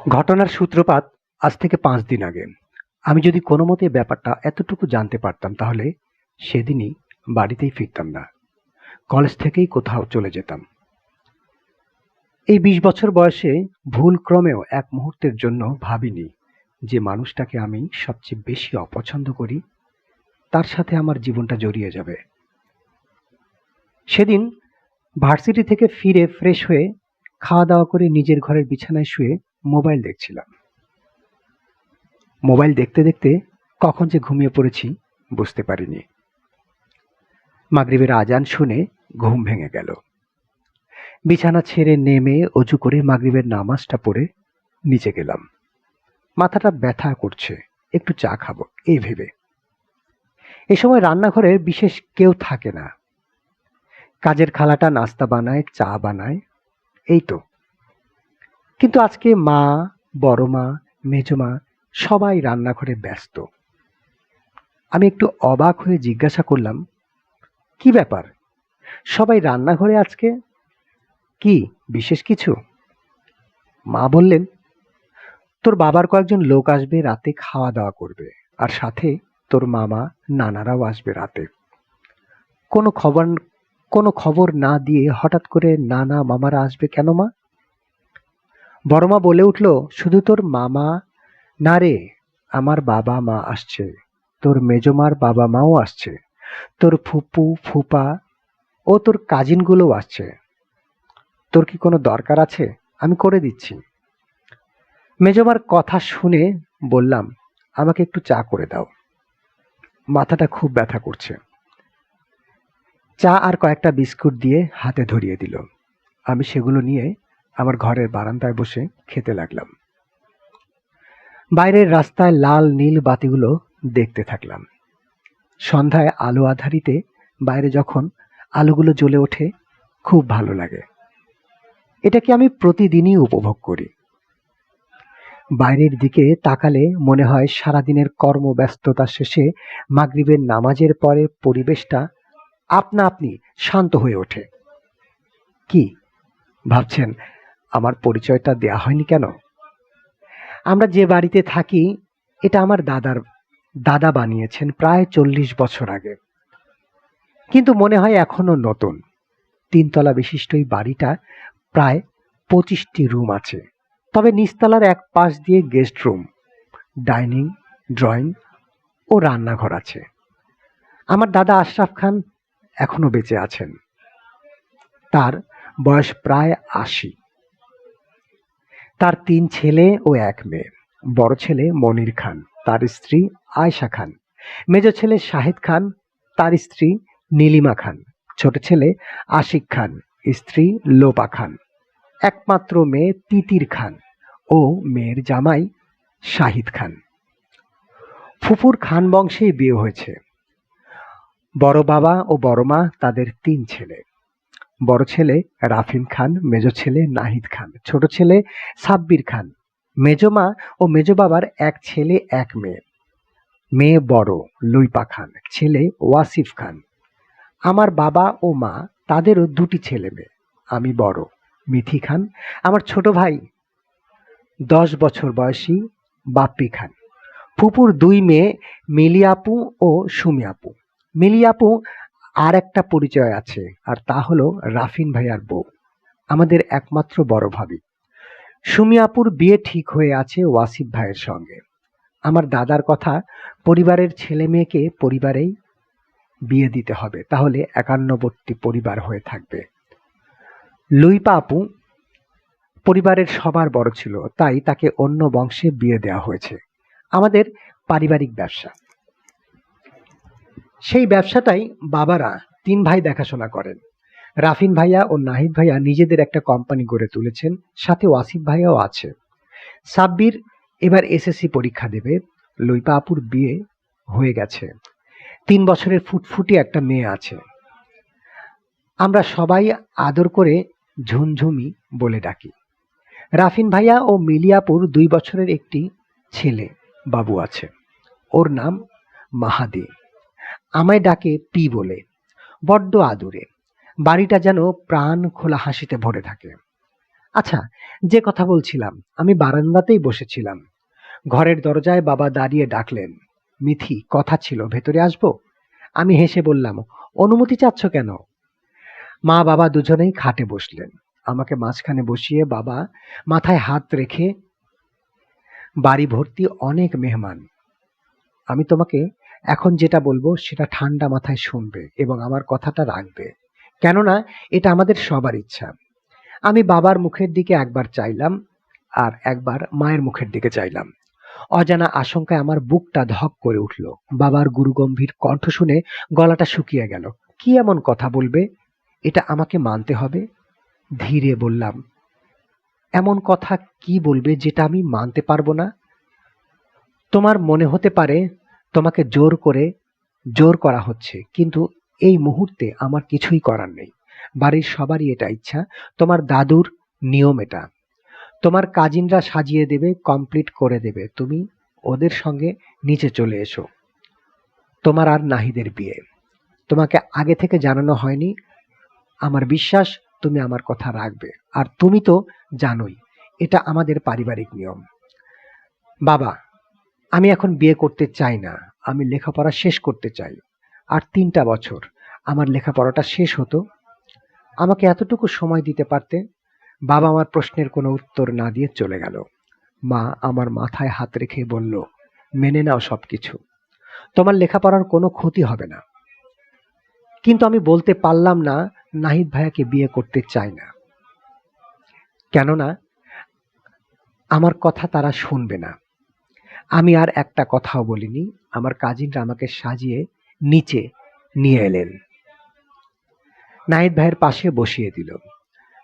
ঘটনার সূত্রপাত আজ থেকে ৫ দিন আগে। আমি যদি কোনোমতে ব্যাপারটা এতটুকু জানতে পারতাম তাহলে সেদিনই বাড়িতেই ফিরতাম না। কলেজ থেকেই কোথাও চলে যেতাম। এই ২০ বছর বয়সে ভুলক্রমেও এক মুহূর্তের জন্য ভাবিনি যে মানুষটাকে আমি সবচেয়ে বেশি অপছন্দ করি তার সাথে আমার জীবনটা জড়িয়ে যাবে। সেদিন ভার্সিটি থেকে ফিরে ফ্রেশ হয়ে খাওয়া-দাওয়া করে নিজের ঘরের বিছানায় শুয়ে মোবাইল দেখছিলাম। মোবাইল দেখতে দেখতে কখন যে ঘুমিয়ে পড়েছি বুঝতে পারিনি। মাগরিবের আজান শুনে ঘুম ভেঙে গেল। বিছানা ছেড়ে নেমে অজু করে মাগরিবের নামাজটা পড়ে নিচে গেলাম। মাথাটা ব্যথা করছে, একটু চা খাবো এই ভেবে। এ সময় রান্নাঘরে বিশেষ কেউ থাকে না। কাজের খালাটা নাস্তা বানায়, চা বানায়, এই তো। কিন্তু আজকে মা, বড় মা, মেজো মা সবাই রান্নাঘরে ব্যস্ত। আমি একটু অবাক হয়ে জিজ্ঞাসা করলাম, কি ব্যাপার? সবাই রান্নাঘরে আজকে? কি বিশেষ কিছু? মা বললেন, তোর বাবার কয়েকজন লোক আসবে, রাতে খাওয়া দাওয়া করবে, আর সাথে তোর মামা নানারাও আসবে রাতে। কোনো খবর কোনো খবর না দিয়ে হঠাৎ করে নানা মামারা আসবে কেন মা? বড় মা বলে উঠল, শুধু তোর মামা না রে, আমার বাবা মা আসছে, তোর মেজমার বাবা মাও আসছে, তোর ফুপু ফুপা ও তোর কাজিনগুলোও আসছে। তোর কি কোনো দরকার আছে? আমি করে দিচ্ছি। মেজমার কথা শুনে বললাম, আমাকে একটু চা করে দাও, মাথাটা খুব ব্যথা করছে। চা আর কয়েকটা বিস্কুট দিয়ে হাতে ধরিয়ে দিল। আমি সেগুলো নিয়ে আমার ঘরের বারান্দায় বসে খেতে লাগলাম। বাইরের রাস্তায় লাল নীল বাতিগুলো দেখতে থাকলাম। সন্ধ্যায় আলো আঁধারিতে বাইরে যখন আলোগুলো জ্বলে ওঠে খুব ভালো লাগে। এটাকে আমি প্রতিদিনই উপভোগ করি। বাইরের দিকে তাকালে মনে হয় সারাদিনের কর্মব্যস্ততা শেষে মাগরিবের নামাজের পরে পরিবেশটা আপনা আপনি শান্ত হয়ে ওঠে। কি ভাবছেন, আমার পরিচয়টা দেয়া হয়নি কেন? আমরা যে বাড়িতে থাকি এটা আমার দাদা বানিয়েছেন প্রায় ৪০ বছর আগে, কিন্তু মনে হয় এখনো নতুন। ৩ তলা বিশিষ্ট এই বাড়িটা প্রায় ২৫টি রুম আছে। তবে নিচতলার এক পাশ দিয়ে গেস্ট রুম, ডাইনিং, ড্রয়িং ও রান্নাঘর আছে। আমার দাদা আশরাফ খান এখনো বেঁচে আছেন। তার বয়স প্রায় ৮০। তার ৩ ছেলে ও ১ মেয়ে। বড় ছেলে মনির খান, তার স্ত্রী আয়েশা খান। মেজো ছেলে শাহিদ খান, তার স্ত্রী নীলিমা খান। ছোট ছেলে আশিক খান, স্ত্রী লোপা খান। একমাত্র মেয়ে তিতির খান ও মেয়ের জামাই শাহিদ খান। ফুফুর খান বংশেই বিয়ে হয়েছে। বড় বাবা ও বড় মা তাদের ৩ ছেলে। বড় ছেলে রাফিন খান, মেজো ছেলে নাহিদ খান, ছোট ছেলে সাব্বির খান। মেজো মা ও মেজো বাবার ১ ছেলে ১ মেয়ে। মেয়ে বড় লুইপা খান, ছেলে ওয়াসিফ খান। আমার বাবা ও মা তাদেরও ২টি ছেলে মেয়ে। আমি বড় মিথি খান, আমার ছোট ভাই ১০ বছর বয়সী বাপ্পি খান। ফুপুর ২ মেয়ে মিলি আপু ও সুমি আপু। মিলি আপু আর একটা পরিচয় আছে, আর তা হলো রাফিন ভাইয়ার বউ, আমাদের একমাত্র বড় ভাবি। সুমি আপুর বিয়ে ঠিক হয়ে আছে ওয়াসিফ ভাইয়ের সঙ্গে। আমার দাদার কথা, পরিবারের ছেলে মেয়েকে পরিবারেই বিয়ে দিতে হবে, তাহলে একান্নবর্তী পরিবার হয়ে থাকবে। লুইপা আপু পরিবারের সবার বড় ছিল, তাই তাকে অন্য বংশে বিয়ে দেওয়া হয়েছে। আমাদের পারিবারিক ব্যবসা, সেই ব্যবসাটাই বাবারা ৩ ভাই দেখাশোনা করেন। রাফিন ভাইয়া ও নাহিদ ভাইয়া নিজেদের একটা কোম্পানি গড়ে তুলেছেন, সাথে ওয়াসিফ ভাইয়াও আছে। সাব্বির এবার এসএসসি পরীক্ষা দেবে। লুইপা আপুর বিয়ে হয়ে গেছে। ৩ বছরের ফুটফুটি একটা মেয়ে আছে। আমরা সবাই আদর করে ঝুনঝুমি বলে ডাকি। রাফিন ভাইয়া ও মিলি আপুর ২ বছরের একটি ছেলে বাবু আছে। ওর নাম মাহাদি। আমায় ডাকে পি বলে, বড্ড আদুরে। বাড়িটা যেন প্রাণ খোলা হাসিতে ভরে থাকে। আচ্ছা, যে কথা বলছিলাম, আমি বারান্দাতেই বসেছিলাম। ঘরের দরজায় বাবা দাঁড়িয়ে ডাকলেন, মিথি, কথা ছিল, ভেতরে আসবো? আমি হেসে বললাম, অনুমতি চাচ্ছ কেন? মা বাবা দুজনেই খাটে বসলেন। আমাকে মাঝখানে বসিয়ে বাবা মাথায় হাত রেখে, বাড়ি ভর্তি অনেক মেহমান। আমি তোমাকে এখন যেটা বলবো সেটা ঠান্ডা মাথায় শুনবে এবং আমার কথাটা রাখবে, কেননা এটা আমাদের সবার ইচ্ছা। আমি বাবার মুখের দিকে একবার চাইলাম, আর একবার মায়ের মুখের দিকে চাইলাম। অজানা আশঙ্কায় আমার বুকটা ধক করে উঠল। বাবার গুরুগম্ভীর কণ্ঠ শুনে গলাটা শুকিয়ে গেল। কি এমন কথা বলবে? এটা আমাকে মানতে হবে। ধীরে বললাম, এমন কথা কি বলবে যেটা আমি মানতে পারবো না? তোমার মনে হতে পারে তোমাকে জোর করা হচ্ছে, কিন্তু এই মুহূর্তে আমার কিছুই করার নেই। বাড়ির সবারই এটা ইচ্ছা, তোমার দাদুর নিয়ম এটা। তোমার কাজিনরা সাজিয়ে দেবে, কমপ্লিট করে দেবে, তুমি ওদের সঙ্গে নিচে চলে এসো। তোমার আর নাহিদের বিয়ে। তোমাকে আগে থেকে জানানো হয়নি। আমার বিশ্বাস তুমি আমার কথা রাখবে। আর তুমি তো জানোই এটা আমাদের পারিবারিক নিয়ম। বাবা, আমি এখন বিয়ে করতে চাই না। আমি লেখাপড়া শেষ করতে চাই। আর ৩টা বছর আমার লেখাপড়াটা শেষ হতো। আমাকে এতটুকু সময় দিতে পারতে। বাবা আমার প্রশ্নের কোনো উত্তর না দিয়ে চলে গেল। মা আমার মাথায় হাত রেখে বলল, মেনে নাও সবকিছু। তোমার লেখাপড়ার কোনো ক্ষতি হবে না। কিন্তু আমি বলতে পারলাম না নাহিদ ভাইয়াকে বিয়ে করতে চাই না। কেননা আমার কথা তারা শুনবে না। আমি আর একটা কথাও বলিনি। আমার কাজিনরা আমাকে সাজিয়ে নিচে নিয়ে এলেন। নাহিদ ভাইয়ের পাশে বসিয়ে দিল।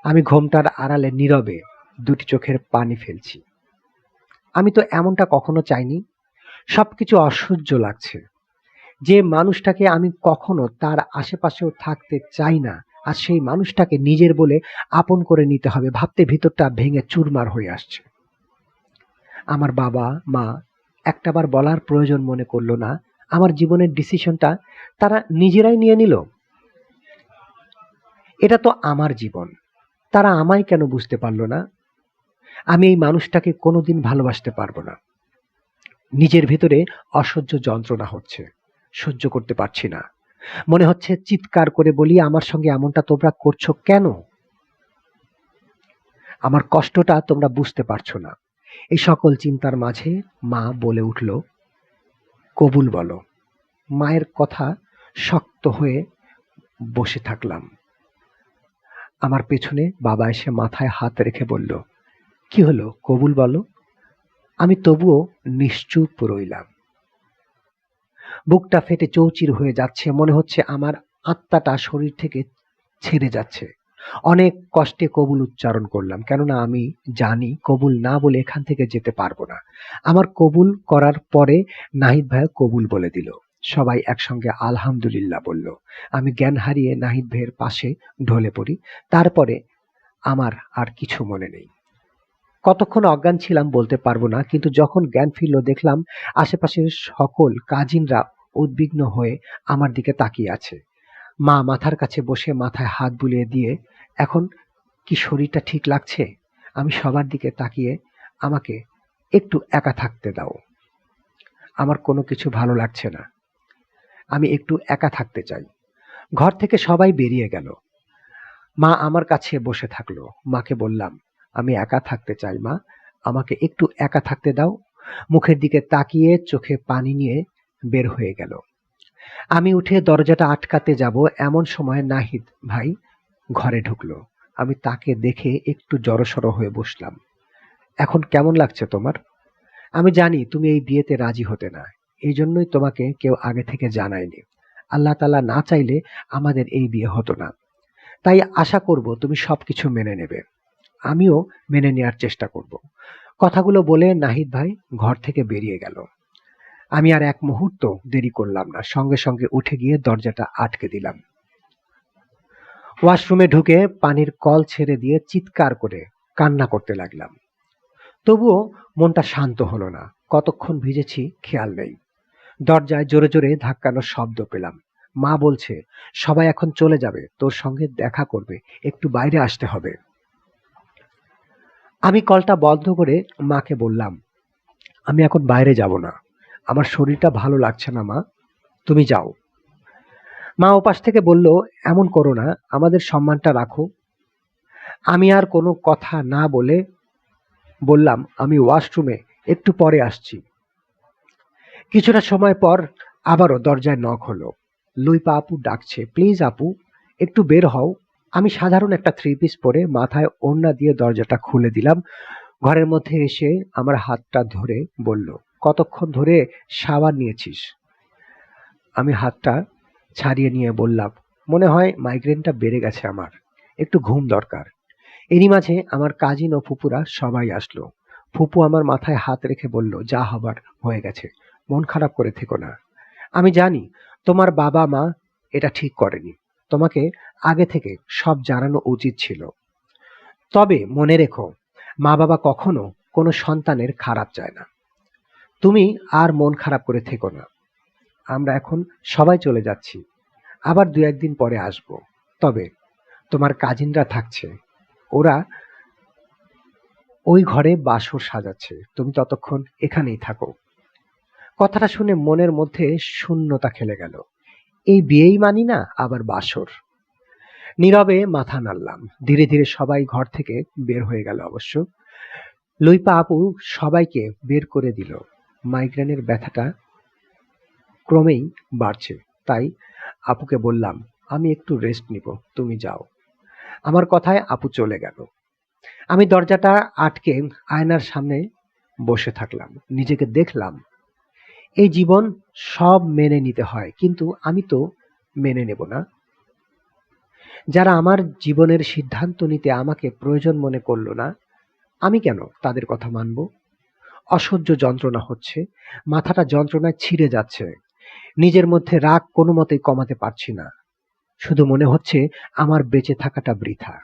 আমি ঘোমটার আড়ালে নীরবে দুটি চোখের পানি ফেলছি। আমি তো এমনটা কখনো চাইনি। সবকিছু অসহ্য লাগছে। যে মানুষটাকে আমি কখনো তার আশেপাশেও থাকতে চাই না, আর সেই মানুষটাকে নিজের বলে আপন করে নিতে হবে ভাবতে ভিতরটা ভেঙে চুরমার হয়ে আসছে। আমার বাবা মা একটাবার বলার প্রয়োজন মনে করলো না। আমার জীবনের ডিসিশনটা তারা নিজেরাই নিয়ে নিল। এটা তো আমার জীবন। তারা আমায় কেন বুঝতে পারলো না? আমি এই মানুষটাকে কোনোদিন ভালোবাসতে পারবো না। নিজের ভেতরে অসহ্য যন্ত্রণা হচ্ছে, সহ্য করতে পারছি না। মনে হচ্ছে চিৎকার করে বলি, আমার সঙ্গে এমনটা তোমরা করছো কেন? আমার কষ্টটা তোমরা বুঝতে পারছো না। এই সকল চিন্তার মাঝে মা বলে উঠল, কবুল বলো। মায়ের কথা শক্ত হয়ে বসে থাকলাম। আমার পেছনে বাবা এসে মাথায় হাত রেখে বলল, কি হলো, কবুল বলো। আমি তবুও নিশ্চুপ রইলাম। বুকটা ফেটে চৌচির হয়ে যাচ্ছে। মনে হচ্ছে আমার আত্মাটা শরীর থেকে ছেড়ে যাচ্ছে। অনেক কষ্টে কবুল উচ্চারণ করলাম, কেননা আমি জানি কবুল না বলে এখান থেকে যেতে পারবো না। আমার কবুল করার পরে নাহিদ ভাইয়া কবুল বলে দিল। সবাই একসঙ্গে আলহামদুলিল্লাহ বলল। আমি জ্ঞান হারিয়ে নাহিদ ভাইয়ের পাশে ঢলে পড়ি। তারপরে আমার আর কিছু মনে নেই। কতক্ষণ অজ্ঞান ছিলাম বলতে পারবো না, কিন্তু যখন জ্ঞান ফিরল দেখলাম আশেপাশের সকল কাজিনরা উদ্বিগ্ন হয়ে আমার দিকে তাকিয়ে আছে। মা মাথার কাছে বসে মাথায় হাত বুলিয়ে দিয়ে, এখন কি শরীরটা ঠিক লাগছে? আমি সবার দিকে তাকিয়ে, আমাকে একটু একা থাকতে দাও। আমার কোনো কিছু ভালো লাগছে না। আমি একটু একা থাকতে চাই। ঘর থেকে সবাই বেরিয়ে গেল। মা আমার কাছে বসে থাকলো। মাকে বললাম, আমি একা থাকতে চাই মা, আমাকে একটু একা থাকতে দাও। মুখের দিকে তাকিয়ে চোখে পানি নিয়ে বের হয়ে গেল। আমি উঠে দরজাটা আটকাতে যাব, এমন সময় নাহিদ ভাই ঘরে ঢুকলো। আমি তাকে দেখে একটু জড়সড় হয়ে বসলাম। এখন কেমন লাগছে তোমার? আমি জানি তুমি এই বিয়েতে রাজি হতে না। এই জন্যই তোমাকে কেউ আগে থেকে জানায়নি। আল্লাহ তাআলা না চাইলে আমাদের এই বিয়ে হতো না। তাই আশা করব তুমি সবকিছু মেনে নেবে। আমিও মেনে নেয়ার চেষ্টা করব। কথাগুলো বলে নাহিদ ভাই ঘর থেকে বেরিয়ে গেল। আমি আর এক মুহূর্ত দেরি করলাম না। সঙ্গে সঙ্গে উঠে গিয়ে দরজাটা আটকে দিলাম। ওয়াশরুমে ঢুকে পানির কল ছেড়ে দিয়ে চিৎকার করে কান্না করতে লাগলাম। তবুও মনটা শান্ত হলো না। কতক্ষণ ভিজেছি খেয়াল নেই। দরজায় জোরে জোরে ধাক্কানোর শব্দ পেলাম। মা বলছে, সবাই এখন চলে যাবে, তোর সঙ্গে দেখা করবে, একটু বাইরে আসতে হবে। আমি কলটা বন্ধ করে মাকে বললাম, আমি এখন বাইরে যাব না। আমার শরীরটা ভালো লাগছে না মা, তুমি যাও। মা ওপাশ থেকে বলল, এমন করো না, আমাদের সম্মানটা রাখো। আমি আর কোনো কথা না বলে বললাম, আমি ওয়াশরুমে একটু পরে আসছি। কিছুটা সময় পর আবারও দরজায় নক হলো। লুইপা আপু ডাকছে, প্লিজ আপু, একটু বের হও। আমি সাধারণ একটা থ্রি পিস পরে মাথায় ওড়না দিয়ে দরজাটা খুলে দিলাম। ঘরের মধ্যে এসে আমার হাতটা ধরে বলল, কতক্ষণ ধরে শাওয়ার নিয়েছিস? আমি হাতটা ছাড়িয়ে নিয়ে বললাম, মনে হয় মাইগ্রেনটা বেড়ে গেছে আমার, একটু ঘুম দরকার। এরই মাঝে আমার কাজিন ও ফুপুরা সবাই আসলো। ফুপু আমার মাথায় হাত রেখে বলল, যা হবার হয়ে গেছে, মন খারাপ করে থেকো না। আমি জানি তোমার বাবা মা এটা ঠিক করেনি, তোমাকে আগে থেকে সব জানানো উচিত ছিল। তবে মনে রেখো, মা বাবা কখনো কোনো সন্তানের খারাপ চায় না। তুমি আর মন খারাপ করে থেকো না। আমরা এখন সবাই চলে যাচ্ছি, আবার দু একদিন পরে আসব। তবে তোমার কাজিনরা থাকছে, ওরা ওই ঘরে বাসর সাজাচ্ছে, তুমি ততক্ষণ এখানেই থাকো। কথাটা শুনে মনের মধ্যে শূন্যতা খেলে গেল। এই বিয়েই মানি না, আবার বাসর। নীরবে মাথা নাড়লাম। ধীরে ধীরে সবাই ঘর থেকে বের হয়ে গেল অবশ্য। লুইপা আপু সবাইকে বের করে দিল। মাইগ্রেনের ব্যথাটা ক্রমেই বাড়ছে, তাই আপুকে বললাম, আমি একটু রেস্ট নিব, তুমি যাও। আমার কথায় আপু চলে গেল। আমি দরজাটা আটকে আয়নার সামনে বসে থাকলাম। নিজেকে দেখলাম, এই জীবন সব মেনে নিতে হয়, কিন্তু আমি তো মেনে নেব না। যারা আমার জীবনের সিদ্ধান্ত নিতে আমাকে প্রয়োজন মনে করলো না, আমি কেন তাদের কথা মানব? অসহ্য যন্ত্রণা হচ্ছে, মাথাটা যন্ত্রণায় ছিঁড়ে যাচ্ছে। নিজের মধ্যে রাগ কোনো মতেই কমাতে পারছি না। শুধু মনে হচ্ছে আমার বেঁচে থাকাটা বৃথা।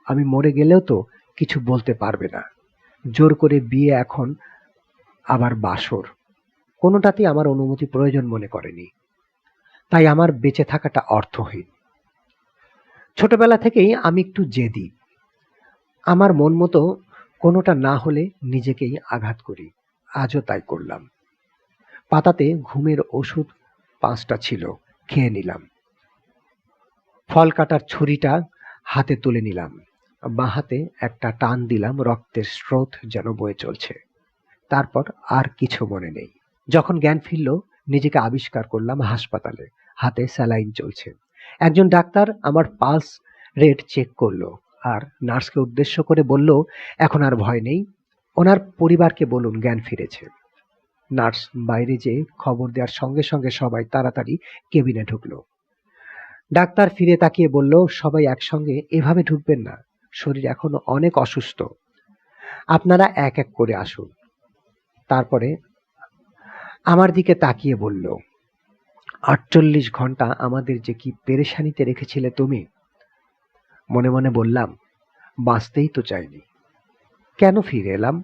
আমি মরে গেলেও তো কিছু বলতে পারবে না। জোর করে বিয়ে, এখন আবার বাসর, কোনোটাতেই আমার অনুমতি প্রয়োজন মনে করেনি। তাই আমার বেঁচে থাকাটা অর্থহীন। ছোটবেলা থেকেই আমি একটু জেদি। আমার মন মতো কোনোটা না হলে নিজেকেই আঘাত করি। আজও তাই করলাম। পাতাতে ঘুমের ওষুধ 5টা ছিল, খেয়ে নিলাম। ফল কাটার ছুরিটা হাতে তুলে নিলাম। বাঁ হাতে একটা টান দিলাম, রক্তের স্রোত যেন বয়ে চলছে। তারপর আর কিছু মনে নেই। যখন জ্ঞান ফিরল, নিজেকে আবিষ্কার করলাম হাসপাতালে, হাতে স্যালাইন চলছে। একজন ডাক্তার আমার পালস রেট চেক করলো আর নার্সকে উদ্দেশ্য করে বলল, এখন আর ভয় নেই, ওনার পরিবারকে বলুন জ্ঞান ফিরেছে। নার্স বাইরে যেয়ে খবর দেওয়ার সঙ্গে সঙ্গে সবাই তাড়াতাড়ি কেবিনে ঢুকলো। ডাক্তার ফিরে তাকিয়ে বলল, সবাই একসঙ্গে এভাবে ঢুকবেন না, শরীর এখনো অনেক অসুস্থ, আপনারা এক এক করে আসুন। তারপরে আমার দিকে তাকিয়ে বলল, 48 ঘন্টা আমাদের যে কি পেরেশানিতে রেখেছিলে তুমি। মনে মনে বললাম, বাঁচতেই তো চাইনি, কেন ফিরে এলাম?